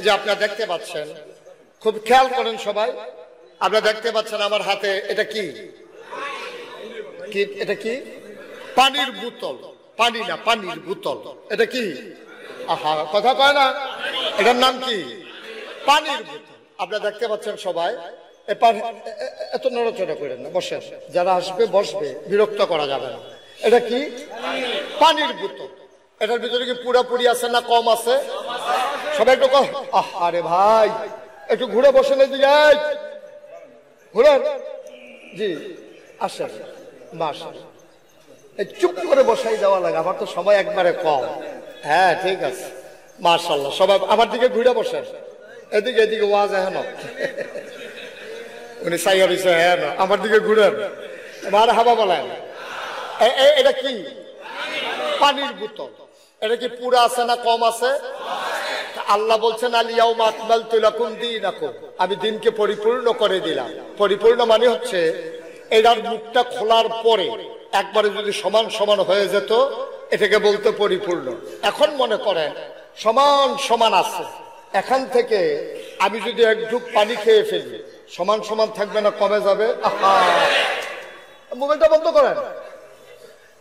যে আপনারা দেখতে পাচ্ছেন, খুব খেয়াল করেন সবাই, আপনারা দেখতে পাচ্ছেন আমার হাতে এটা কি, এটা কি? পানির বোতল। পানি না, পানির বোতল। এটা কি? আহা, কথা কয় না। এটার নাম কি? পানির বোতল। আপনারা দেখতে পাচ্ছেন সবাই। এত নড়াচড়া করেন না, বসেন। যারা আসবে বসবে, বিরক্ত করা যাবে না। এটা কি? পানির বোতল। এটার ভিতরে কি পুরাপুরি আছে না কম আছে? সবাই একটু আরে ভাই একটু ঘুরে বসেন, এদিকে ঘুরেন। জি আসেন, মাশাআল্লাহ। চুপ করে বসাই দেওয়া লাগে, আমার তো সময় একবারে কম। হ্যাঁ ঠিক আছে, মাশাআল্লাহ। সবাই আমার দিকে ঘুরে বসেন, এদিকে এদিকে ওয়াজ এখন উনি সাইয়ার হইছে। হ্যাঁ না, আমার দিকে ঘুরেন, আর হাবা বলেন। এটা কি? পানির বোতল। এটা কি পুরা আছে না কম আছে? আল্লাহ বলছেন আল-ইয়াউমা আকমালতু লাকুম দীনাকুম, আমি দিনকে পরিপূর্ণ করে দিলাম। পরিপূর্ণ মানে হচ্ছে এটার মুখটা খোলার পরে একবারে যদি সমান সমান হয়ে যেত, এটাকে বলতে পরিপূর্ণ। এখন মনে করেন সমান সমান আছে, এখান থেকে আমি যদি এক ঢুক পানি খেয়ে ফেলি, সমান সমান থাকবে না কমে যাবে? মোবাইলটা বন্ধ করেন।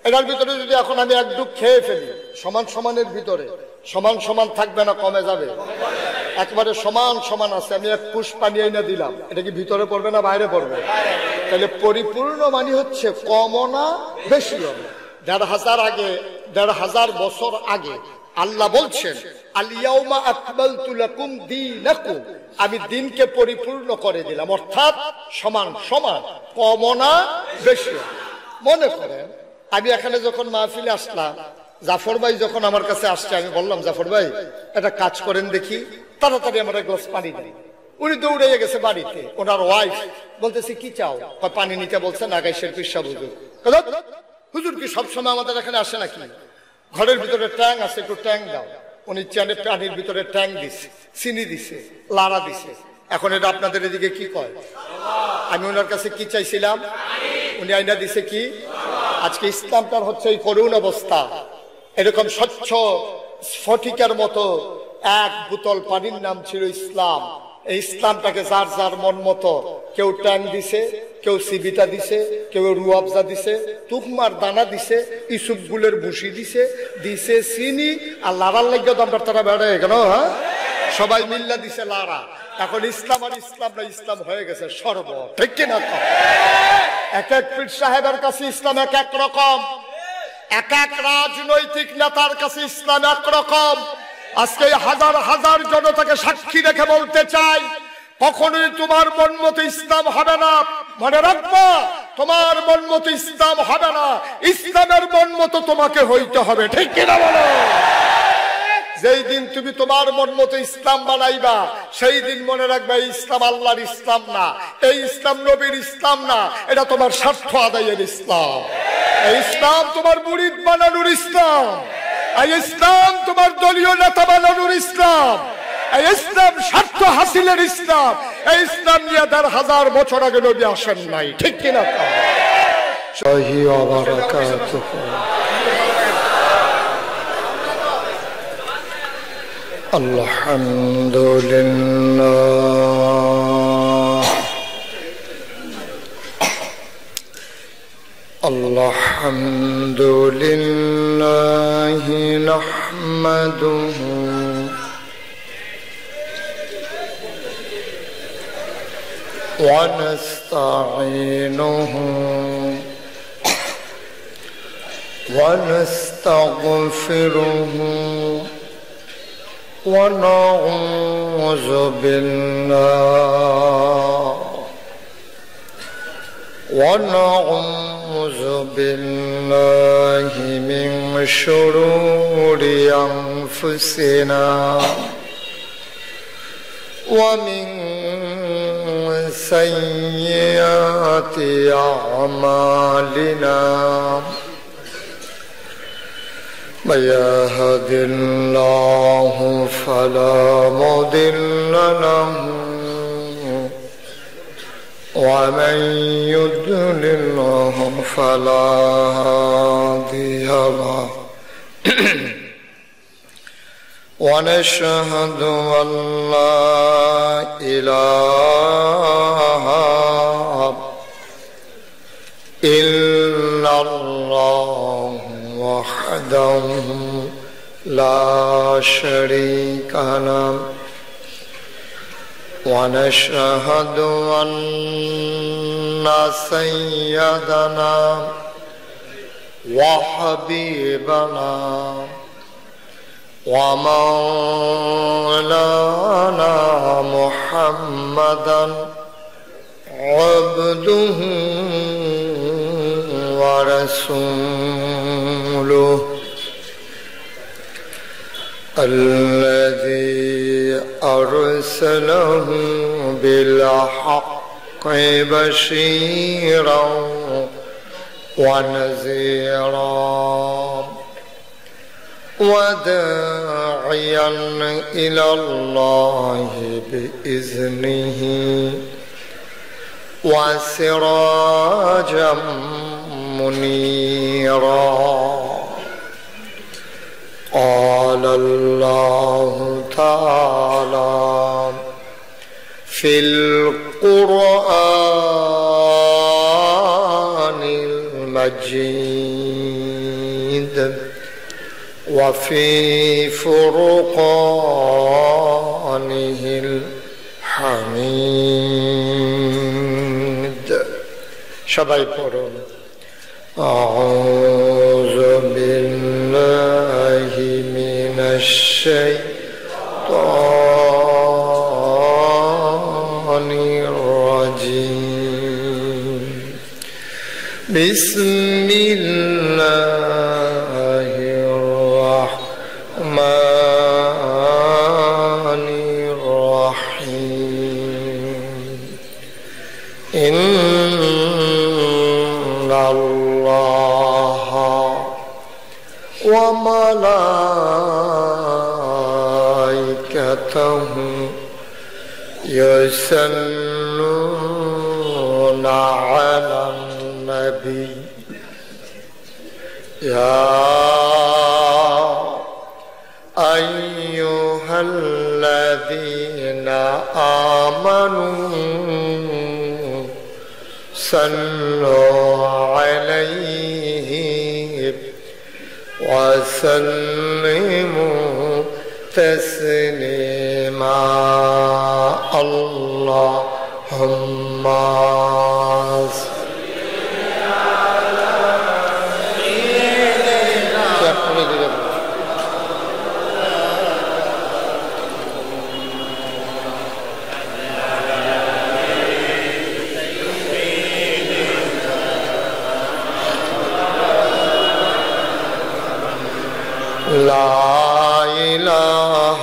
এটার ভিতরে যদি এখন আমি এক ঢুক খেয়ে ফেলি, সমান সমানের ভিতরে সমান সমান থাকবে না কমে যাবে? একবারে সমান সমান আছে। আমি এক কুশ পানি এনে দিলাম, এটা কি ভিতরে পড়বে না বাইরে পড়বে? তাহলে পরিপূর্ণ মানে হচ্ছে কমও না বেশিও না। ১,৫০০ বছর আগে আল্লাহ বলছেন আল-ইয়াউমা আকমালতু লাকুম দীনাকুম, আমি দিনকে পরিপূর্ণ করে দিলাম, অর্থাৎ সমান সমান, কমও না বেশিও। মনে করেন আমি এখানে যখন মাহফিলে আসলাম, জাফর ভাই যখন আমার কাছে আসছে, আমি বললাম জাফর ভাই একটা কাজ করেন দেখি, তাড়াতাড়ি আমার এক গ্লাস পানি দিন। উনি দৌড়ে গেছে বাড়িতে, ওনার ওয়াইফ বলতেছে কি চাও? পানি নিতে বলছেন আগাইশের পিসা হুজুর। হুজুর কি সবসময় আমাদের এখানে আসে নাকি? ঘরের ভিতরে ট্যাং আছে, একটু ট্যাং দাও। উনি চানে পানির ভিতরে ট্যাং দিছে, চিনি দিছে, লাড়া দিছে। এখন এটা আপনাদের এদিকে কি কয়? আমি ওনার কাছে কি চাইছিলাম, উনি আইনা দিছে কি? আজকে ইসলামটার হচ্ছে এই করুণ অবস্থা। এরকম স্বচ্ছ স্ফটিকের মতো এক বোতল পানির নাম ছিল ইসলাম। এই ইসলামটাকে যার যার মন মতো, কেউ ট্যাং দিছে, কেউ সিবিটা দিছে, কেউ রুয়াবজা দিছে, তুকমার দানা দিছে, ইসুপ গুলের ভুসি দিছে, দিছে চিনি, আর লাড়ার লাগিয়ে দমটার তারা বেড়ে কেন? হ্যাঁ, সবাই মিল্লা দিছে লাড়া। এখন ইসলাম আর ইসলাম না, ইসলাম হয়ে গেছে সর্ব, ঠিক কিনা? এক এক পীর সাহেবের কাছে ইসলাম এক এক রকম, এক এক রাজনৈতিক নেতার কাছে ইসলাম এক রকম। আজকে হাজার হাজার জনতাকে সাক্ষী রেখে বলতে চাই, কখনোই তোমার মন মতো ইসলাম হবে না। মনে রাখবো, তোমার মন মতো ইসলাম হবে না, ইসলামের মন মতো তোমাকে হইতে হবে, ঠিক কিনা বলো? যেই দিন তুমি তোমার মন মতো ইসলাম বানাইবা, সেই দিন মনে রাখবে ইসলাম আল্লাহর ইসলাম না, এই ইসলাম নবীর ইসলাম না, এটা তোমার স্বার্থ আদায়ের ইসলাম। এই ইসলাম তোমার মুরিদ বানানোর ইসলাম, এই ইসলাম তোমার দলীয় নেতা বানানোর ইসলাম, এই ইসলাম স্বার্থ হাসিলের ইসলাম। এই ইসলাম নিয়ে ১,৫০০ বছর আগে নবী আসেন নাই, ঠিক কিনা? আলহামদুলিল্লাহ আলহামদুলিল্লাহ নাহমাদুহু ওয়া নাস্তাঈনুহু ওয়া নাস্তাগফিরুহু ونعوذ بالله من شرور أنفسنا ومن سيئات أعمالنا من يهد الله فلا مضل له ومن يضلل فلا هادي له ونشهد أن لا إله إلا الله وحده لا شريك له ونشهد أن سيدنا وحبيبنا ومولانا محمدا عبده ورسوله الذي أرسله بالحق بشيرا ونذيرا وداعيا إلى الله بإذنه وسراجا منيرا قال الله تعالى في القرآن المجيد وفي فرقانه الحميد সবাই পড়ুন أعوذ بالله من الشيطان الرجيم بسم الله الرحمن الرحيم إن الله وملائكته يصلون على النبي يا أيها الذين آمنوا صلوا عليه وسلموا تسليما اللهم لا إله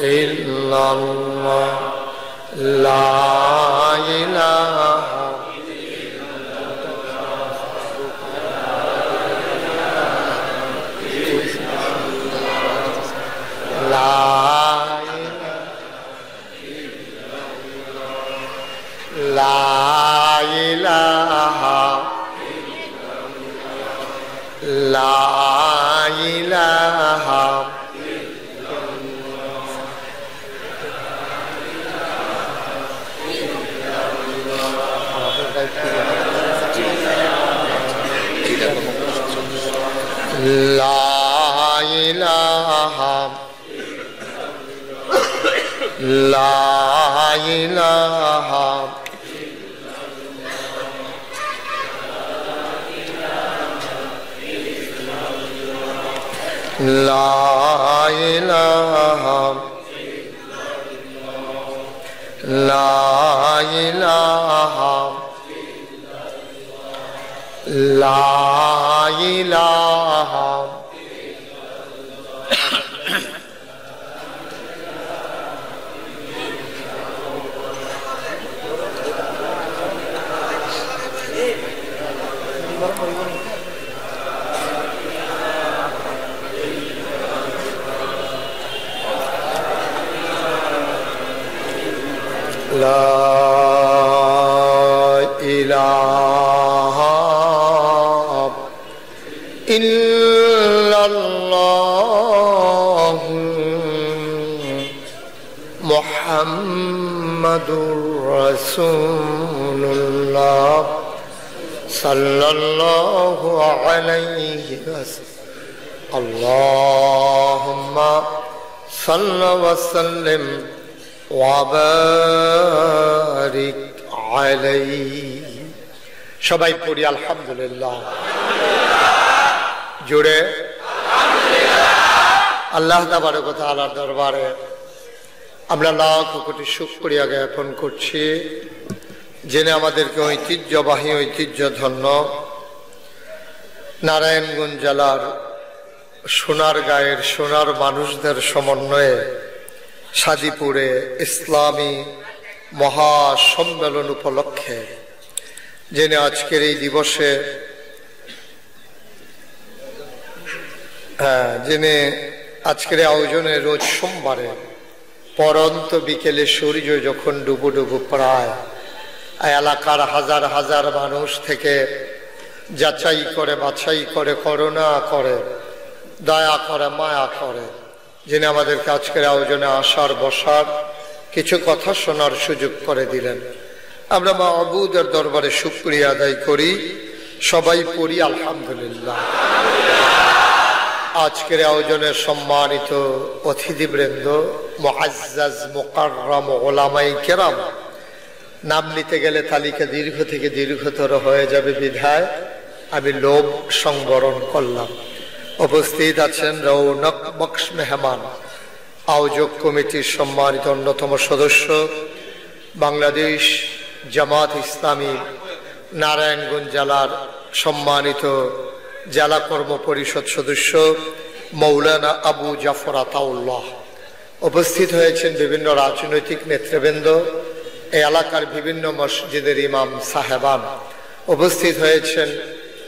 إلا الله لا إله لا إله لا إله لا إله لا إله لا إله لا إله لا إله إلا الله মুহাম্মাদুর রাসূলুল্লাহ সাল্লাল্লাহু আলাইহি ওয়াসাল্লাম। আল্লাহুম্মা সাল্লি ওয়া সাল্লিম ওয়া বারিক আলাইহি। সবাই পড়ি আলহামদুলিল্লাহ, জোরে আল্লাহ তাবারক ওয়া তাআলার দরবারে আমরা লাখ কোটি শুকরিয়া জ্ঞাপন করছি, যিনি আমাদেরকে ঐতিহ্যবাহী ঐতিহ্যধন্য নারায়ণগঞ্জ জেলার সোনারগাঁয়ের সোনার মানুষদের সমন্বয়ে সাদিপুরে ইসলামী মহাসম্মেলন উপলক্ষে যিনি আজকের এই দিবসে যিনি আজকের আয়োজনে রোজ সোমবারে পরন্ত বিকেলে সূর্য যখন ডুবু ডুবু প্রায় এলাকার হাজার হাজার মানুষ থেকে যাচাই করে বাছাই করে করুণা করে দয়া করে মায়া করে যিনি আমাদেরকে আজকের আয়োজনে আসার বসার কিছু কথা শোনার সুযোগ করে দিলেন, আমরা মাবুদের দরবারে শুকরিয়া আদায় করি। সবাই পড়ি আলহামদুলিল্লাহ। আজকের আয়োজনের সম্মানিত অতিথিবৃন্দ, মুআজ্জাজ মুকাররম উলামায়ে কেরাম, নাম নিতে গেলে তালিকা দীর্ঘ থেকে দীর্ঘতর হয়ে যাবে বিধায় আমি লোভ সংবরণ করলাম। উপস্থিত আছেন রৌনক বক্স মেহমান, আয়োজক কমিটির সম্মানিত অন্যতম সদস্য, বাংলাদেশ জামাত ইসলামী নারায়ণগঞ্জ জেলার সম্মানিত জেলা কর্ম পরিষদ সদস্য মৌলানা আবু জাফর আতাউল্লাহ। উপস্থিত হয়েছেন বিভিন্ন রাজনৈতিক নেতৃবৃন্দ, এই এলাকার বিভিন্ন মসজিদের ইমাম সাহেবান। উপস্থিত হয়েছেন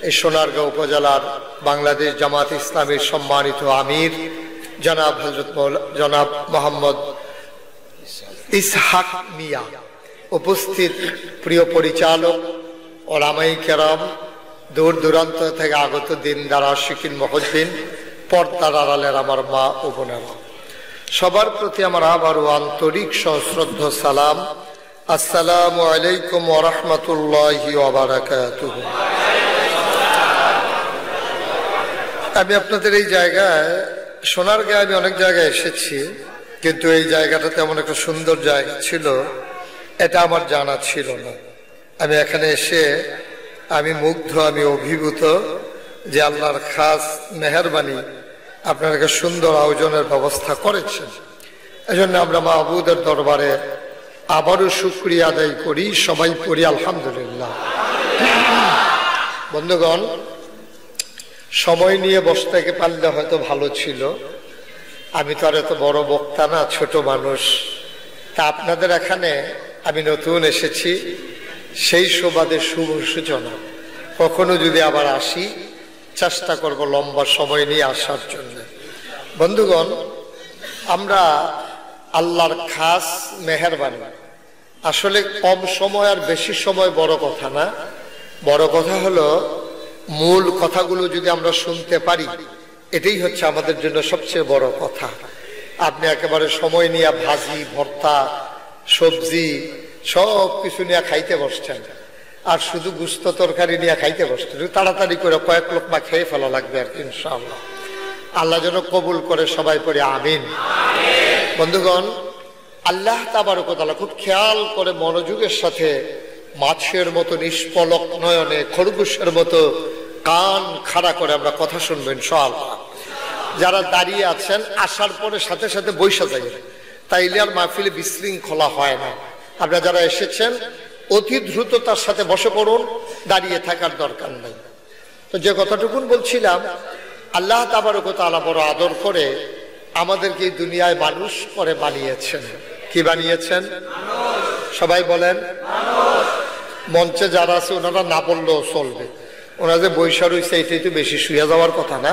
এই সোনারগাঁও উপজেলার বাংলাদেশ জামাত ইসলামীর সম্মানিত আমির জনাব মোহাম্মদ ইসহাক মিয়া। উপস্থিত প্রিয় পরিচালক, ওলামায়ে কেরাম, দূর দূরান্ত থেকে আগত দিনদার আশিকিন মুহিব্বিন, পর্দার আড়ালের আমার মা ও বোনেরা, সবার প্রতি আমার আবারও আন্তরিক সশ্রদ্ধ সালাম। আসসালামু আলাইকুম ওয়া রাহমাতুল্লাহি ওয়া বারাকাতুহু। আমি আপনাদের এই জায়গায় সোনারগাঁয়ে আমি অনেক জায়গায় এসেছি, কিন্তু এই জায়গাটা তেমন একটা সুন্দর জায়গা ছিল এটা আমার জানা ছিল না। আমি এখানে এসে আমি মুগ্ধ, আমি অভিভূত যে আল্লাহর খাস মেহেরবানি আপনার একটা সুন্দর আয়োজনের ব্যবস্থা করেছেন। এজন্য আমরা মাহবুদের দরবারে আবারও শুকরিয়া আদায় করি। সবাই পড়ি আলহামদুলিল্লাহ। বন্ধুগণ, সময় নিয়ে বসতে পারলে হয়তো ভালো ছিল। আমি তো আর এত বড় বক্তা না, ছোট মানুষ। তা আপনাদের এখানে আমি নতুন এসেছি, সেই সুবাদে শুভ সূচনা। কখনো যদি আবার আসি চেষ্টা করব লম্বা সময় নিয়ে আসার জন্য। বন্ধুগণ, আমরা আল্লাহর খাস মেহেরবানি, আসলে কম সময় আর বেশি সময় বড় কথা না, বড় কথা হলো মূল কথাগুলো যদি আমরা শুনতে পারি, এটাই হচ্ছে আমাদের জন্য সবচেয়ে বড় কথা। আপনি একেবারে সময় নিয়ে ভাজি ভর্তা সবজি সব কিছু নিয়ে খাইতে বসছেন, আর শুধু গুস্ত তরকারি নিয়ে খাইতে বসছেন। তাড়াতাড়ি করে কয়েক লোকমা খেয়ে ফেলা লাগবে আর কি, ইনশাআল্লাহ। আল্লাহ যেন কবুল করে, সবাই পড়ে আমিন। বন্ধুগণ, আল্লাহ তাবারক ওয়া তাআলা খুব খেয়াল করে মনোযোগের সাথে মাছের মতো নিষ্পলক নয়নে, খরগোশের মতো কান খাড়া করে আমরা কথা শুনবো ইনশাআল্লাহ। যারা দাঁড়িয়ে আছেন আসার পরে সাথে সাথে বৈশা যায়, তাইলে আর মাহফিলে বিশৃঙ্খলা হয় না। আপনারা যারা এসেছেন অতি দ্রুততার সাথে বসে পড়ুন, দাঁড়িয়ে থাকার দরকার নেই। তো যে কথাটুকুন বলছিলাম, আল্লাহ তাবারক ওয়া তাআলা বড় আদর করে আমাদেরকে এই দুনিয়ায় মানুষ করে বানিয়েছেন। কি বানিয়েছেন? সবাই বলেন। মঞ্চে যারা আছে ওনারা না বললেও চলবে, ওনারা যে বৈশা রয়েছে এটাই তো বেশি শুয়ে যাওয়ার কথা না।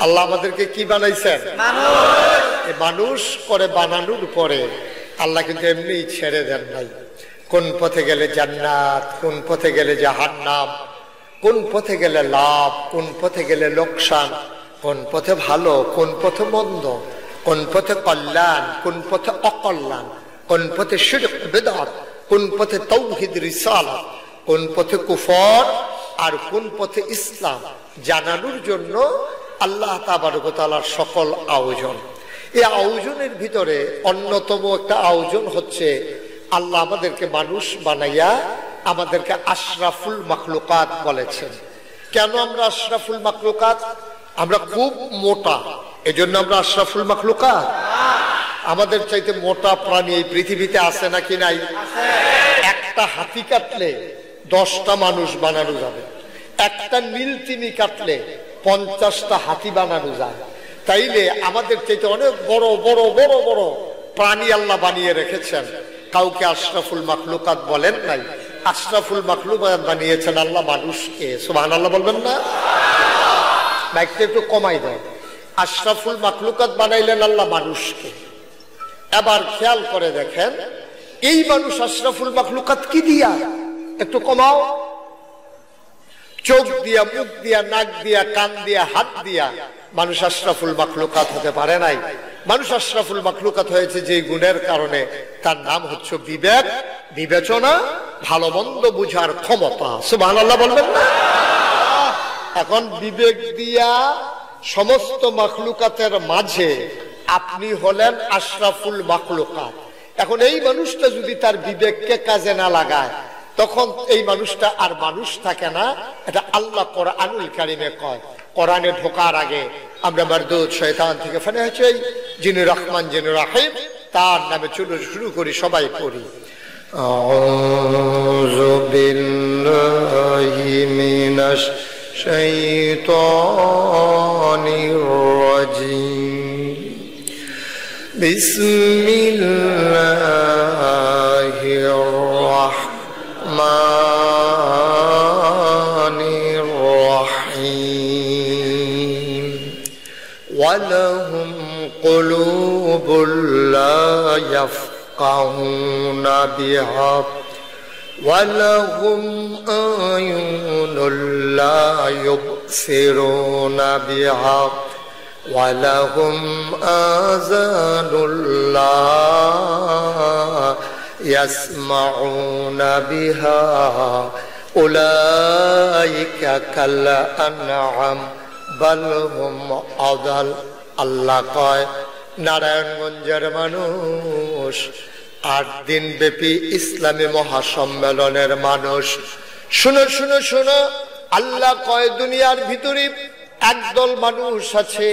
আল্লাহ আমাদেরকে কি বানাইছেন? মানুষ করে বানানোর পরে আল্লাহ কিন্তু এমনি ছেড়ে দেন নাই। কোন পথে গেলে জান্নাত, কোন পথে গেলে জাহান্নাম, কোন পথে গেলে লাভ, কোন পথে গেলে লোকসান, কোন পথে ভালো, কোন পথে মন্দ, কোন পথে কল্যাণ, কোন পথে অকল্যাণ, কোন পথে শিরক বিদআত, কোন পথে তাওহীদ রিসালাত, কোন পথে কুফর আর কোন পথে ইসলাম জানানোর জন্য আল্লাহ তাবারক ওয়া তাআলার সকল আয়োজন। এই আয়োজনের ভিতরে অন্যতম একটা আয়োজন হচ্ছে আল্লাহ আমাদেরকে মানুষ বানাইয়া আমাদেরকে আশরাফুল মাখলুকাত বলেছেন। কেন আমরা আশরাফুল মাখলুকাত? আমরা খুব মোটা, এজন্য আমরা আশরাফুল মাখলুকাত। আমাদের চাইতে মোটা প্রাণী এই পৃথিবীতে আছে নাকি নাই? একটা হাতি কাটলে 10টা মানুষ বানানো যাবে, একটা নীলতিমি কাটলে 50টা হাতি বানানো যায়। তাইলে আমাদের চাইতে অনেক বড় বড় বড় বড় প্রাণী আল্লাহ বানিয়ে রেখেছেন। কাউকে আশরাফুল মাখলুকাত বলেন নাই, আশরাফুল মাখলুকাত বানিয়েছেন আল্লাহ মানুষকে। সুবহানাল্লাহ বলবেন না? মাইকটা একটু কমাই দেয়। আশরাফুল মাখলুকাত বানাইলেন আল্লাহ মানুষকে। এবার খেয়াল করে দেখেন, এই মানুষ আশরাফুল মাখলুকাত কি দিয়া? একটু কমাও। চোখ দিয়া, মুখ দিয়া, নাক দিয়া, কান দিয়া, হাত দিয়া মানুষ আশরাফুল মাখলুকাত হতে পারে নাই। মানুষ আশরাফুল মাখলুকাত হয়েছে যে গুণের কারণে, তার নাম হচ্ছে বিবেক, বিবেচনা, ভালো মন্দ বুঝার ক্ষমতা। সুবহানাল্লাহ বলবেন না? এখন বিবেক দিয়া সমস্ত মাখলুকাতের মাঝে আপনি হলেন আশরাফুল মাখলুকাত। এখন এই মানুষটা যদি তার বিবেককে কাজে না লাগায়, তখন এই মানুষটা আর মানুষ থাকে না। এটা আল্লাহ কোরআনুল কারীমে কয়। কোরআনে ঢোকার আগে আমরা মারদুদ শয়তান থেকে ফানা চাই, যিনি রহমান যিনি রহিম, তার নামে শুরু করি, সবাই পড়ি। আউযু বিল্লাহি মিনাশ শাইতানির রাজীম। বিসমিল্লাহির রাহমানির রাহিম। ওয়ালাহুম কুলুবুল লা ইয়াফকাহুনা বিহা ওয়ালাহুম আয়ুনুল লা ইউবসিরুনা বিহা ওয়ালাহুম আযানুল লা ইয়াসমাউনা বিহা উলাইকা কাল আনআম বাল হুম আযাল। আল্লাহ কয়, নারায়ণগঞ্জের মানুষ, 8 দিন ব্যাপী ইসলামী মহাসম্মেলনের মানুষ, শুনো শুনো শুনো। আল্লাহ কয়, দুনিয়ার ভিতরে একদল মানুষ আছে,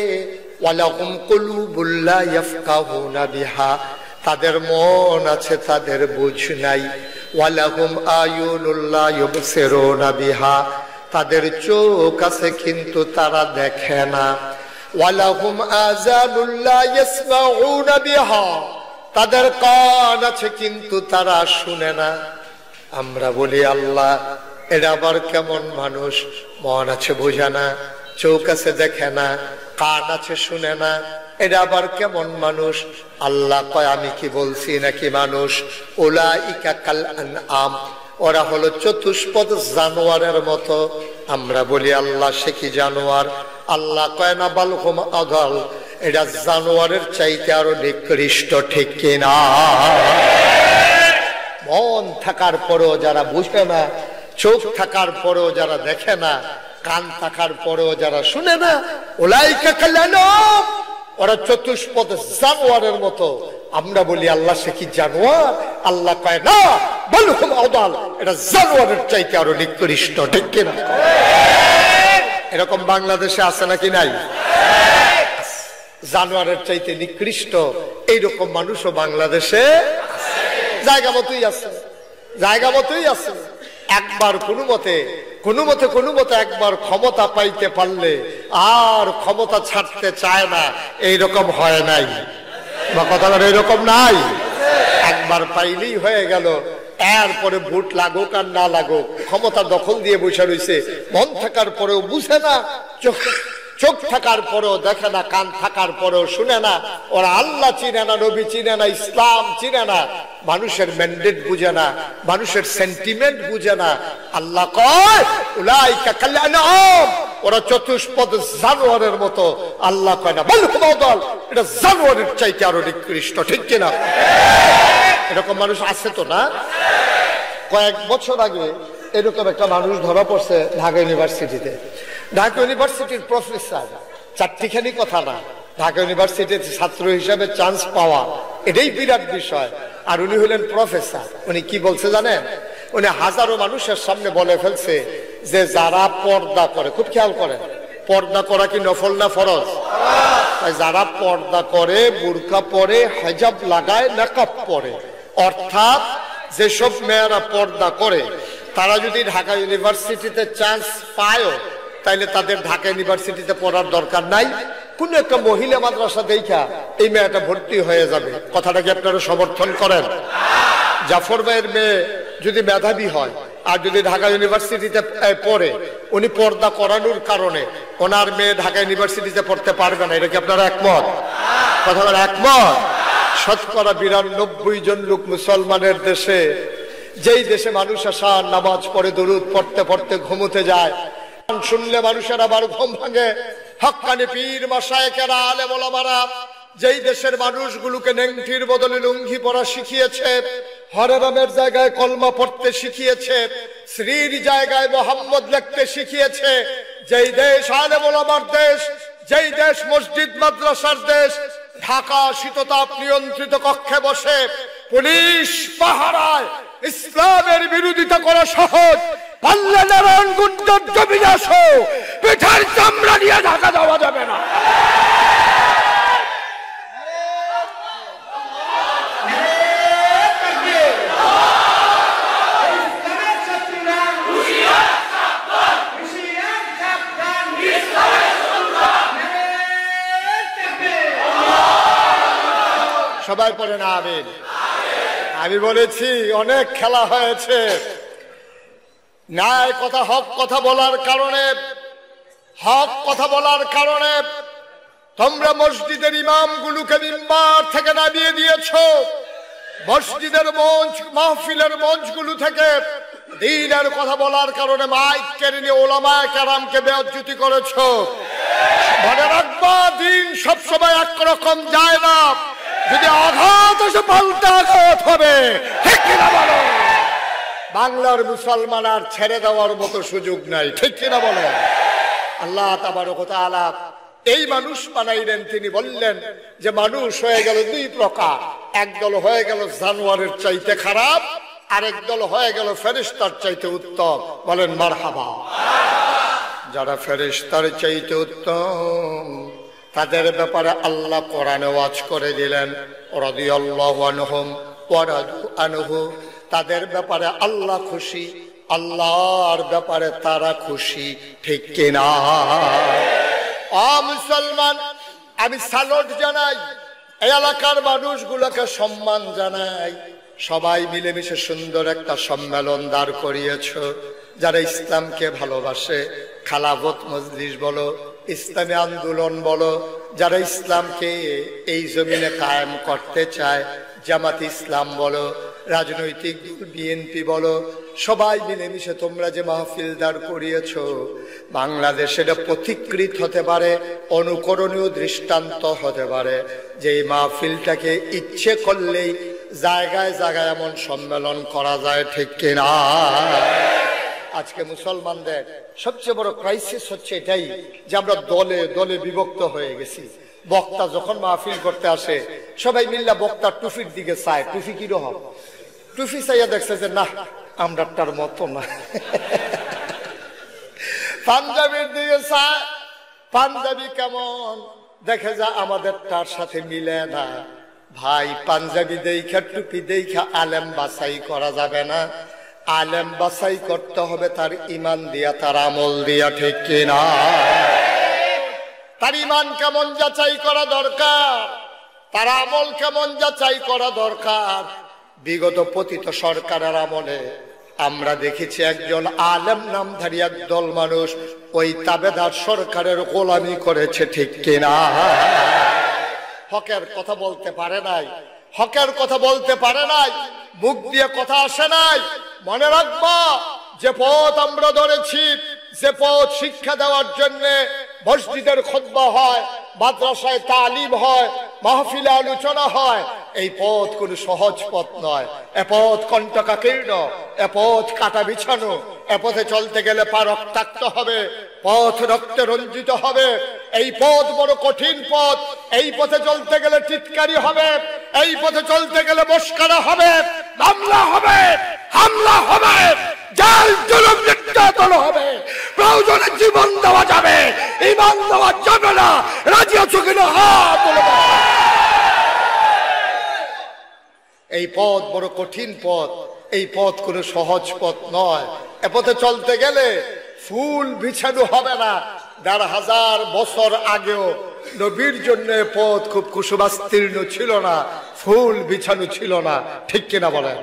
ওয়ালাহুম কুলুবুল লা ইয়াফকাহুনা বিহা, তাদের মন আছে, তাদের বুঝ নাই। ওয়ালাহুম আয়ুনুল লা ইউবসিরুনা বিহা, তাদের চোখ আছে কিন্তু তারা দেখে না। ওয়ালাহুম আযানুল লা ইয়াসমাউনা বিহা, তাদের কান আছে কিন্তু তারা শুনে না। আমরা বলি, আল্লাহ এটা আবার কেমন মানুষ? মন আছে বোঝে না, চোখ আছে দেখে না, কান আছে শুনে না, এটা আবার কেমন মানুষ? আল্লাহ কয়, আমি কি বলছি নাকি মানুষ? উলাইকা কাল আনআম, ওরা হলো চতুষ্পদ জানোয়ারের মতো। আমরা বলি, আল্লাহ সে কি জানোয়ার? আল্লাহ কয় না, বাল হুম আযাল, এটা জানোয়ারের চাইতে আরো নিকৃষ্ট। ঠিক কিনা? মন থাকার পরেও যারা বুঝে না, চোখ থাকার পরেও যারা দেখে না, কান থাকার পরেও যারা শুনে না, উলাইকা কাল আনআম, ওরা চতুষ্পদ জানোয়ারের মতো। আমরা বলি, আল্লাহ সে কি জানোয়ার? আল্লাহ কয় না, বাল হুম আযাল, এটা জানোয়ারের চাইতে আরো নিকৃষ্ট। ঠিক কিনা? এরকম বাংলাদেশে আছে নাকি নাই? জানোয়ারের চাইতে নিকৃষ্ট এইরকম মানুষও বাংলাদেশে জায়গা মতোই আছে, জায়গা মতোই আছে। একবার কোনো মতে একবার ক্ষমতা পাইতে পারলে আর ক্ষমতা ছাড়তে চায় না, এইরকম হয় নাই বা কথা বলে এরকম নাই। একবার পাইলেই হয়ে গেল, এরপরে ভোট লাগুক আর না লাগুক ক্ষমতা দখল দিয়ে বসে রয়েছে। মন থাকার পরেও বুঝে না, চোখ থাকার পরেও দেখে না, কান থাকার পরেও শুনে না, ওরা আল্লাহ চিনে না, নবী চিনে না, ইসলাম চিনে না, মানুষের ম্যান্ডেট বুঝে না, মানুষের সেন্টিমেন্ট বুঝে না। আল্লাহ কয় উলাইকা কাল আনআম, ওরা চতুষ্পদ জানোয়ারের মতো। আল্লাহ কয় না বল হুমদল, এটা জানোয়ারের চাইতে আরো নিকৃষ্ট, ঠিক কিনা? এরকম মানুষ আছে তো না? কয়েক বছর আগে এরকম একটা মানুষ ধরা পড়ছে ঢাকা ইউনিভার্সিটিতে। ঢাকা ইউনিভার্সিটির প্রফেসর, চারটিখানি কথা না, ঢাকা ইউনিভার্সিটির ছাত্র হিসাবে চান্স পাওয়া এটাই বিরাট বিষয়। আর উনি হলেন প্রফেসর। উনি কি বলছে জানেন? উনি হাজারো মানুষের সামনে বলে ফেলছে যে যারা পর্দা করে, খুব খেয়াল করেন, পর্দা করা কি নফল না ফরজ? যারা পর্দা করে, বুরকা পরে, হিজাব লাগায়, নিকাব পরে, অর্থাৎ যেসব মেয়েরা পর্দা করে তারা যদি ঢাকা ইউনিভার্সিটিতে চান্স পায় তাইলে তাদের ঢাকা ইউনিভার্সিটিতে পড়ার দরকার নাই। কোন একটা মহিলা মাদ্রাসা দেখা এই মেয়েটা ভর্তি হয়ে যাবে। কথাটা কি আপনারা সমর্থন করেন? জাফর ভাইয়ের মেয়ে যদি মেধাবী হয় আর যদি ঢাকা ইউনিভার্সিটিতে পড়ে, উনি পর্দা করানোর কারণে ওনার মেয়ে ঢাকা ইউনিভার্সিটিতে পড়তে পারবে না। এটা কি আপনারা একমত? কথা বলে একমত? শতকরা 92 জন লোক মুসলমানের দেশে, যেই দেশে মানুষ আসা নামাজ পড়ে, দরুদ পড়তে পড়তে ঘুমোতে যায়, শুনলে মানুষের আবার ঘুম ভাঙে, হক্কানি পীর মাশায়েখেরা, আলেম ওলামারা যেই দেশের মানুষগুলোকে নেংটির বদলে লুঙ্গি পরা শিখিয়েছে, হরেরামের জায়গায় কলমা পড়তে শিখিয়েছে, শ্রীর জায়গায় মোহাম্মদ লিখতে শিখিয়েছে, যেই দেশ আলেম ওলামার দেশ, যেই দেশ মসজিদ মাদ্রাসার দেশ, ঢাকা শীততাপ নিয়ন্ত্রিত কক্ষে বসে পুলিশ পাহারায় ইসলামের বিরোধিতা করা সহজ, পাল্লা নারায়ণগঞ্জের জমিনে আসো, পিঠার চামড়া নিয়ে ঢাকা যাওয়া যাবে না। সবাই পড়ে না আমিন? আমি বলেছি অনেক খেলা হয়েছে, ন্যায় কথা, হক কথা বলার কারণে, হক কথা বলার কারণে তোমরা মসজিদের ইমামগুলোকে মিম্বার থেকে নামিয়ে দিয়েছো, মসজিদের মঞ্চ, মাহফিলের মঞ্চগুলো থেকে দ্বীনের কথা বলার কারণে মাইক কেড়ে নিয়ে ওলামায়ে কেরামকে বেইজ্জতি করেছো। মনে রাখবা, দ্বীন সবসময় একরকম যায় না, যদি আঘাত এসে পাল্টা আঘাত হবে, ঠিক কিনা বলো? বাংলার মুসলমান আর ছেড়ে দেওয়ার মতো সুযোগ নাই, ঠিক কিনা বলো? আল্লাহ তাবারক ওয়া তাআলা এই মানুষ বানাইলেন, তিনি বললেন যে মানুষ হয়ে গেল দুই প্রকার, একদল হয়ে গেল জানোয়ারের চাইতে খারাপ, আরেক দল হয়ে গেল ফেরেশতার চাইতে উত্তম। বলেন মারহাবা। যারা ফেরেশতার চাইতে উত্তম তাদের ব্যাপারে আল্লাহ কোরআনে ওয়াজ করে দিলেন, রাদিয়াল্লাহু আনহুম ওয়া রাদু আনহু, তাদের ব্যাপারে আল্লাহ খুশি, আল্লাহর ব্যাপারে তারা খুশি, ঠিক কিনা? মুসলমান, আমি সালুট জানাই, এই এলাকার মানুষগুলোকে সম্মান জানাই, সবাই মিলেমিশে সুন্দর একটা সম্মেলন দাঁড় করিয়েছ। যারা ইসলামকে ভালোবাসে, খালাফত মজলিস বলো, ইসলামী আন্দোলন বলো, যারা ইসলামকে এই জমিনে কায়েম করতে চায়, জামাত ইসলাম বলো, রাজনৈতিক বিএনপি বলো, সবাই মিলেমিশে তোমরা যে মাহফিল দাঁড় করিয়েছ, বাংলাদেশের পথিকৃত হতে পারে, অনুকরণীয় দৃষ্টান্ত হতে পারে, যে এই মাহফিলটাকে ইচ্ছে করলেই জায়গায় জায়গায় এমন সম্মেলন করা যায়, ঠিক কিনা? আজকে মুসলমানদের সবচেয়ে বড় ক্রাইসিস হচ্ছে এটাই যে আমরা দলে দলে বিভক্ত হয়ে গেছি। বক্তা যখন মাহফিল করতে আসে, সবাই মিল্লা বক্তার টুপির দিকে চায়, টুপি কিরকম, টুপি চাইয়া দেখছে যে না আমরাটার মতো না। পাঞ্জাবির দিকে চায়, পাঞ্জাবি কেমন, দেখে যা আমাদের তার সাথে মিলে না। ভাই, পাঞ্জাবি দেখা টুপি দেখা আলেম বাছাই করা যাবে না, আলেম বাছাই করতে হবে তার ইমান দিয়া, তার আমল দিয়া, ঠিক কিনা? তার ইমান কেমন যাচাই করা দরকার, তার আমল কেমন যাচাই করা দরকার। বিগত পতিত সরকারের আমলে আমরা দেখেছি একজন আলেম নামধারী একদল মানুষ ওই তাবেদার সরকারের গোলামি করেছে, ঠিক কিনা? হকের কথা বলতে পারে নাই, হকের কথা বলতে পারে নাই, মুখ দিয়ে কথা আসে নাই। মনে রাখবা, যে পথ আমরা ধরেছি, যে পথ শিক্ষা দেওয়ার জন্য মসজিদের খুতবা হয়, মাদ্রাসায় তালিম হয়, মাহফিলে আলোচনা হয়, এই পথ কোনো সহজ পথ নয়। এ পথ কণ্টকাকীর্ণ, এ পথ কাটা বিছানো। এ পথে চলতে গেলে পা রক্তাক্ত হবে, পথ রক্তে রঞ্জিত হবে। এই পথ বড় কঠিন পথ। এই পথে চলতে গেলে টিটকারি হবে, এই পথে চলতে গেলে মস্কারা হবে, মামলা হবে, হামলা হবে, জাল জুলুম নির্যাতন হবে, প্রয়োজনে জীবন দেওয়া যাবে, ঈমান দেওয়া যাবে না। রাজি আছো কিনা? হাত তুলে বলো। এই পথ বড় কঠিন পথ, এই পথ কোনো সহজ পথ নয়। এ পথে চলতে গেলে ফুল বিছানো হবে না। ১,৫০০ বছর আগেও নবীর জন্য পথ খুব কুসুমাস্তীর্ণ ছিল না, ফুল বিছানো ছিল না, ঠিক কিনা বলেন?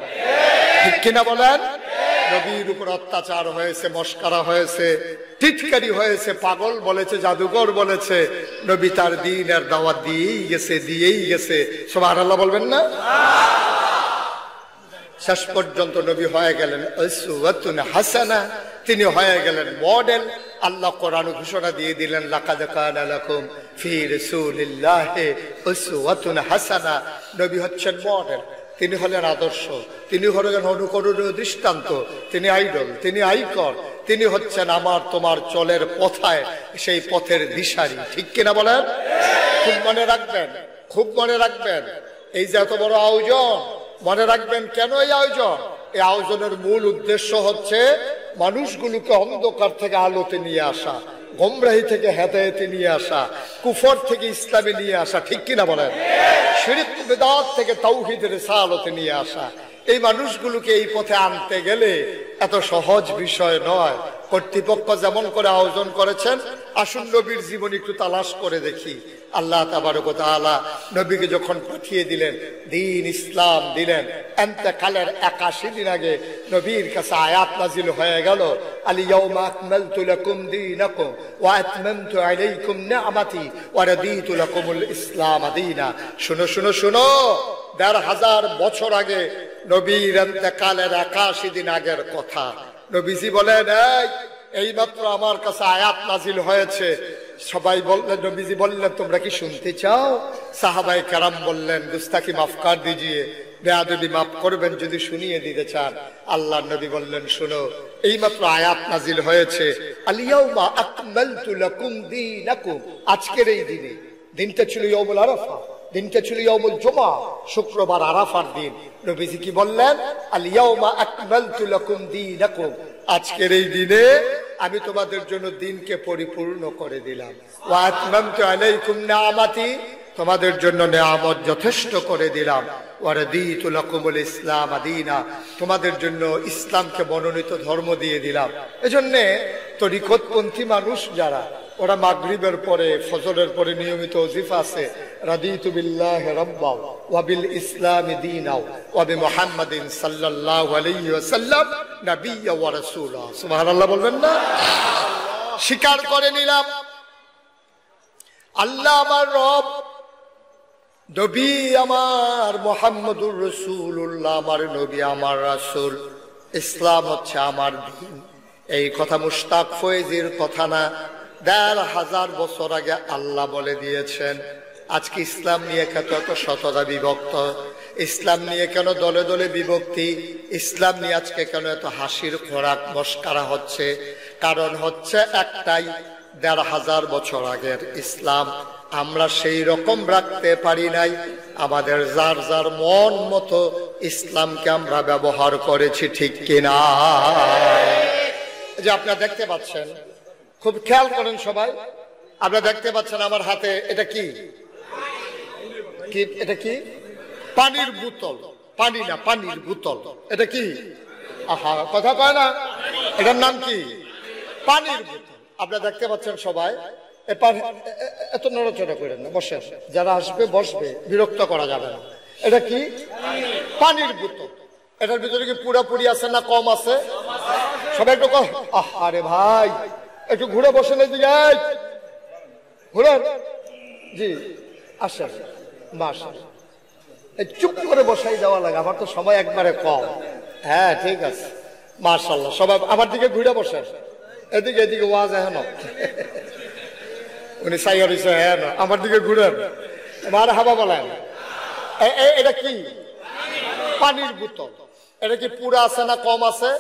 ঠিক কিনা বলেন? নবীর উপর অত্যাচার হয়েছে, মস্কারা হয়েছে, টিটকারি হয়েছে, পাগল বলেছে, জাদুঘর বলেছে। নবী তার দ্বীনের দাওয়াত দিয়েই গেছে, দিয়েই গেছে। সুবহানাল্লাহ বলবেন না? শেষ পর্যন্ত নবী হয়ে গেলেন উসওয়াতুন হাসানা, তিনি হয়ে গেলেন মডেল। আল্লাহ কোরআন ঘোষণা দিয়ে দিলেন, লাকাদ কানা লাকুম ফি রাসূলিল্লাহি উসওয়াতুন হাসানা। নবী হচ্ছেন মডেল, তিনি হলেন আদর্শ, তিনি হলেন অনুকরণীয় দৃষ্টান্ত, তিনি আইডল, তিনি আইকন, তিনি হচ্ছেন আমার তোমার চলের পথায় সেই পথের দিশারি, ঠিক কিনা বলেন? খুব মনে রাখবেন, খুব মনে রাখবেন। এই যে এত বড় আয়োজন, মনে রাখবেন কেন এই আয়োজন? এই আয়োজনের মূল উদ্দেশ্য হচ্ছে মানুষগুলোকে অন্ধকার থেকে আলোতে নিয়ে আসা, গোমরাহি থেকে হেদায়েতে নিয়ে আসা, কুফর থেকে ইসলামে নিয়ে আসা, ঠিক কিনা বলেন? শিরক বিদআত থেকে তাওহীদের রিসালাতে নিয়ে আসা। এই মানুষগুলোকে এই পথে আনতে গেলে এত সহজ বিষয় নয়। কর্তৃপক্ষ যেমন করে আয়োজন করেছেন, আসুন নবীর জীবন একটু তালাশ করে দেখি। আল্লাহ তাবারক ওয়া তাআলা নবীকে যখন পাঠিয়ে দিলেন, দ্বীন ইসলাম দিলেন, ইন্তেকালের ৮১ দিন আগে নবীর কাছে আয়াত নাজিল হয়ে গেল, আল ইয়াউমা আকমালতু লাকুম দীনাকুম ওয়া আতমামতু আলাইকুম নি'মাতি ওয়া রাদিতু লাকুমুল ইসলাম দীনা। শুনো শুনো শুনো, ১,৫০০ বছর আগে নবীর ইন্তেকালের ৮১ দিন আগের কথা। নবীজি বলেন, এই মাত্র আমার কাছে আয়াত নাজিল হয়েছে। সবাই বললেন, নবীজি বললেন, তোমরা কি শুনতে চাও? সাহাবায়ে কেরাম বললেন, গুস্তাখি মাফ কর দিজিয়ে, বেয়াদবি মাফ করবেন যদি শুনিয়ে দিতে চান। আল্লাহর নবী বললেন, শুনো, এই মাত্র আয়াত নাজিল হয়েছে, আল ইয়াউমা আকমালতু লাকুম দীনাকুম। আজকের এই দিনে, দিনটা ছিল ইয়াউমুল আরাফা, দিনটা ছিল ইয়াউমুল জুমআ, শুক্রবার আরাফার দিন। নবীজি কি বললেন? আল ইয়াউমা আকমালতু লাকুম দীনাকুম। আজকের এই দিনে আমি তোমাদের জন্য দিনকে পরিপূর্ণ করে দিলাম। ওয়া আতমামতু আলাইকুম নি'মাতি, তোমাদের জন্য নিয়ামত যথেষ্ট করে দিলাম। ওয়া রাদিতু লাকুমুল ইসলাম দীনা, তোমাদের জন্য ইসলামকে মনোনীত ধর্ম দিয়ে দিলাম। এজন্য তরিকতপন্থী মানুষ যারা, ওরা মাগরিবের পরে, ফজরের পরে নিয়মিত ওজিফা আছে, রাদিতু বিল্লাহি রাব্বা ওয়া বিল ইসলামি দীনা ওয়া বিমুহাম্মাদিন সাল্লাল্লাহু আলাইহি ওয়াসাল্লাম নাবিয়্যা ওয়া রাসূলা। সুবহানাল্লাহ বলবেন না? স্বীকার করে নিলাম আল্লাহ আমার রব, নবী আমার মুহাম্মদুর রাসূলুল্লাহ আমার নবী, আমার রাসূল, ইসলাম হচ্ছে আমার দ্বীন। এই কথা মুশতাক ফয়েজির কথা না, ১,৫০০ বছর আগে আল্লাহ বলে দিয়েছেন। আজকে ইসলাম নিয়ে কেন এত শতদা বিভক্ত? ইসলাম নিয়ে কেন দলে দলে বিভক্তি? ইসলাম নিয়ে আজকে কেন এত হাসির খোরাক মস্কারা হচ্ছে? কারণ হচ্ছে একটাই, ১,৫০০ বছর আগের ইসলাম আমরা সেই রকম রাখতে পারি নাই। আমাদের যার যার মন মতো ইসলামকে আমরা ব্যবহার করেছি, ঠিক কিনা? যে আপনারা দেখতে পাচ্ছেন, খুব খেয়াল করেন সবাই, আপনারা দেখতে পাচ্ছেন আমার হাতে এটা কি? এটা কি? পানির বোতল। পানি না, পানির বোতল। এটা কি? আহা, কথা কয় না। এটার নাম কি? পানির বোতল। আপনারা দেখতে পাচ্ছেন সবাই। এত নড়াচড়া করেন না, বসে, যারা আসবে বসবে, বিরক্ত করা যাবে না। এটা কি? পানির বোতল। এটার ভিতরে কি পুরাপুরি আছে না কম আছে? সবাই একটু আরে ভাই একটু ঘুরে বসে নেই দিকে ঘুরেন। জি আসেন বাসা, চুপ করে বসাই দেওয়া লাগে, আমার তো সময় একবারে কম। হ্যাঁ ঠিক আছে, মাশাআল্লাহ। সবাই আমার দিকে ঘুরে বসেন, এদিকে এদিকে ওয়াজ এখন উনি সাইয়ার হইছে, হ্যাঁ না আমার দিকে ঘুরেন, মার হাবা বলেন। এটা কি? পানির বোতল। এটা কি পুরা আছে না কম আছে?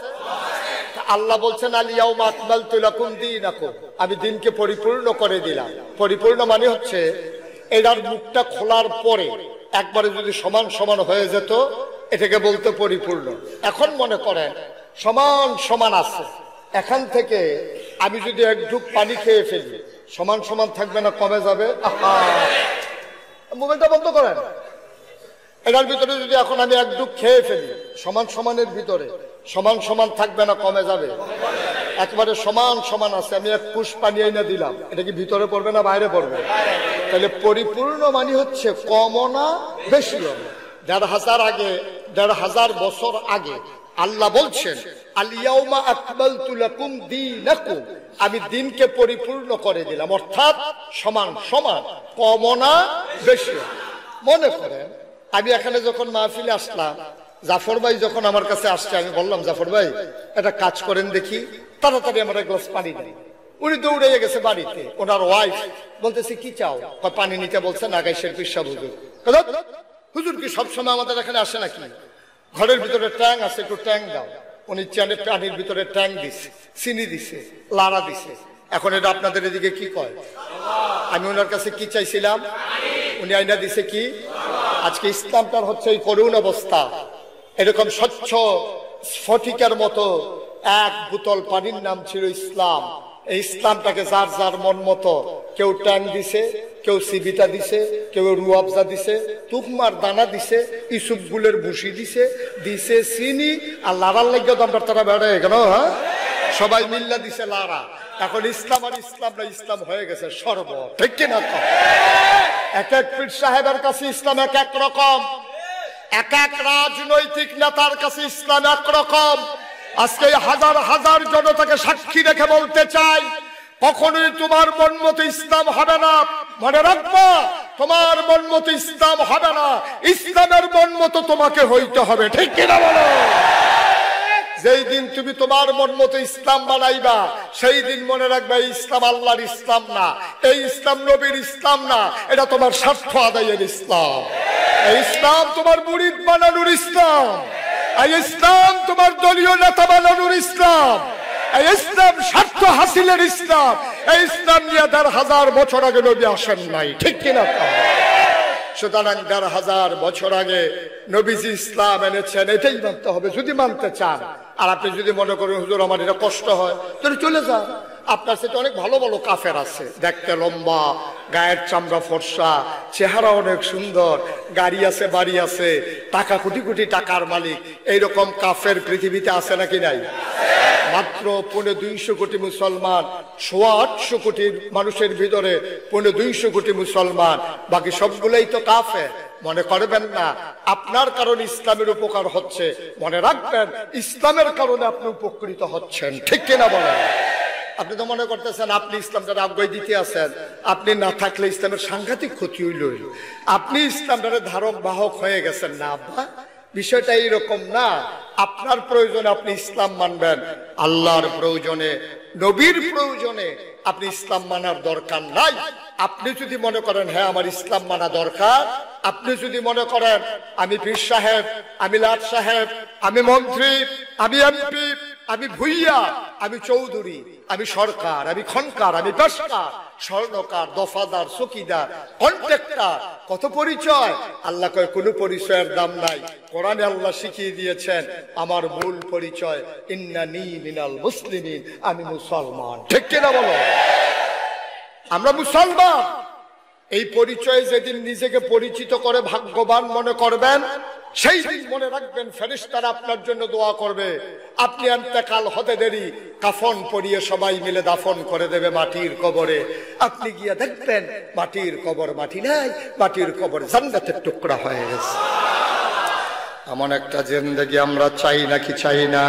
আল্লাহ বলছেন আল-ইয়াউমা আকমালতু লাকুম দীনাকুম, আমি দিনকে পরিপূর্ণ করে দিলাম। পরিপূর্ণ মানে হচ্ছে এটার মুখটা খোলার পরে একবারে যদি সমান সমান হয়ে যেত এটাকে বলতে পরিপূর্ণ। এখন মনে করেন সমান সমান আছে, এখান থেকে আমি যদি এক ঢুক পানি খেয়ে ফেলি সমান সমান থাকবে না কমে যাবে? মোবাইলটা বন্ধ করেন। এটার ভিতরে যদি এখন আমি এক ঢুক খেয়ে ফেলি সমান সমানের ভিতরে সমান সমান থাকবে না কমে যাবে? একবারে সমান সমান আছে। আমি এক কুশ পানি এনে দিলাম, এটা কি ভিতরে পড়বে না বাইরে পড়বে? তাহলে পরিপূর্ণ মানে হচ্ছে কমও না বেশিও না। ১,৫০০ বছর আগে আল্লাহ বলছেন আল-ইয়াউমা আকমালতু লাকুম দীনাকুম, আমি দিনকে পরিপূর্ণ করে দিলাম, অর্থাৎ সমান সমান, কমও না বেশিও। মনে করেন আমি এখানে যখন মাহফিলে আসলাম, জাফর ভাই যখন আমার কাছে আসছে, আমি বললাম জাফর ভাই একটা কাজ করেন দেখি, তাড়াতাড়ি আমার এক গ্লাস পানি দেন। উনি দৌড়ে গেছে বাড়িতে, ওনার ওয়াইফ বলতেছে কি চাও? পানি নিতে বলছেন আগাইশের পিসা হুজুর। হুজুর কি সবসময় আমাদের এখানে আসে নাকি? ঘরের ভিতরে ট্যাং আছে, একটু ট্যাং দাও। উনি চানের পানির ভিতরে ট্যাং দিছে, চিনি দিছে, লাড়া দিছে। এখন এটা আপনাদের এদিকে কি কয়? আমি ওনার কাছে কি চাইছিলাম, উনি আইনা দিছে কি? আজকে ইসলামটার হচ্ছে এই করুণ অবস্থা। এরকম স্বচ্ছ স্ফটিকের মতো এক বোতল পানির নাম ছিল ইসলাম। এই ইসলামটাকে যার যার মন মতো, কেউ ট্যাং দিছে, কেউ সিবিটা দিছে, কেউ রুয়াবজা দিছে, তুকমার দানা দিছে, ইসুপ গুলের ভুসি দিছে, দিছে চিনি, আর লাড়ার লাগিয়ে দমটার তারা বেড়ে কেন, হ্যাঁ সবাই মিল্লা দিছে লাড়া। এখন ইসলাম আর ইসলাম না, ইসলাম হয়ে গেছে সর্ব, ঠিক কিনা? এক এক পীর সাহেবের কাছে ইসলাম এক এক রকম, এক এক রাজনৈতিক নেতার কাছে ইসলাম এক রকম। আজকে হাজার হাজার জনতাকে সাক্ষী রেখে বলতে চাই, কখনোই তোমার মন মতো ইসলাম হবে না। মনে রাখবো, তোমার মন মতো ইসলাম হবে না, ইসলামের মন মতো তোমাকে হইতে হবে, ঠিক কিনা বলো? যেই দিন তুমি তোমার মন মতো ইসলাম বানাইবা, সেই দিন মনে রাখবে ইসলাম আল্লাহর ইসলাম না, এই ইসলাম নবীর ইসলাম না, এটা তোমার স্বার্থ আদায়ের ইসলাম। এই ইসলাম তোমার মুরিদ বানানোর ইসলাম, এই ইসলাম তোমার দলীয় নেতা বানানোর ইসলাম, এই ইসলাম স্বার্থ হাসিলের ইসলাম। এই ইসলাম নিয়ে ১,৫০০ বছর আগে নবী আসেন নাই, ঠিক কিনা? সুতরাং ১,৫০০ বছর আগে নবীজি ইসলাম এনেছেন, এটাই মানতে হবে যদি মানতে চান। আর আপনি যদি মনে করেন হুজুর আমার এটা কষ্ট হয়, তাহলে চলে যান। আপনার সাথে অনেক ভালো ভালো কাফের আছে, দেখতে লম্বা, গায়ের চামড়া ফর্সা, চেহারা অনেক সুন্দর, গাড়ি আছে, বাড়ি আছে, টাকা কোটি কোটি টাকার মালিক। এইরকম কাফের পৃথিবীতে আছে নাকি নাই? মাত্র ২৫০ কোটি মুসলমান, ৮০০ কোটি মানুষের ভিতরে ২৫০ কোটি মুসলমান, বাকি সবগুলোই তো কাফের। মনে করবেন না আপনার কারণে ইসলামের উপকার হচ্ছে, মনে রাখবেন ইসলামের কারণে আপনি উপকৃত হচ্ছেন, ঠিক কিনা বলেন? আপনি তো মনে করতেছেন আপনি ইসলামটারে আগ্রহ দিতে আছেন, আপনি না থাকলে ইসলামের সাংঘাতিক ক্ষতি হইল, আপনি ইসলামটারে ধারক বাহক হয়ে গেছেন। না আব্বা, বিষয়টা এইরকম না। আপনার প্রয়োজনে আপনি ইসলাম মানবেন, আল্লাহর প্রয়োজনে, নবীর প্রয়োজনে আপনি ইসলাম মানার দরকার নাই। আপনি যদি মনে করেন হ্যাঁ আমার ইসলাম মানা দরকার, আপনি যদি মনে করেন আমি পীর সাহেব, আমি লাট সাহেব, আমি মন্ত্রী, আমি এমপি, আমি ভুইয়া, আমি চৌধুরী, আমি সরকার, আমি খনকার, আমি পেশকার, স্বর্ণকার, দফাদার, চকিদার, কন্ট্রাক্টর, কত পরিচয়। আল্লাহ কয় কোনো পরিচয়ের দাম নাই। কোরআনে আল্লাহ শিখিয়ে দিয়েছেন আমার মূল পরিচয় ইন্নানী মিনাল মুসলিমিন, আমি মুসলমান, ঠিক কিনা বলো? আমরা মুসলমান। এই পরিচয় যেদিন নিজেকে পরিচিত করে ভাগ্যবান মনে করবেন, সেই দিন মনে রাখবেন ফেরেশতারা আপনার জন্য দোয়া করবে। আপনি ইন্তেকাল হতে দেরি, কাফন পরিয়ে সবাই মিলে দাফন করে দেবে মাটির কবরে। আপনি গিয়ে দেখবেন মাটির কবর মাটি নাই, মাটির কবর জান্নাতের টুকরা হয়ে গেছে। এমন একটা জিন্দেগি আমরা চাই নাকি চাই না?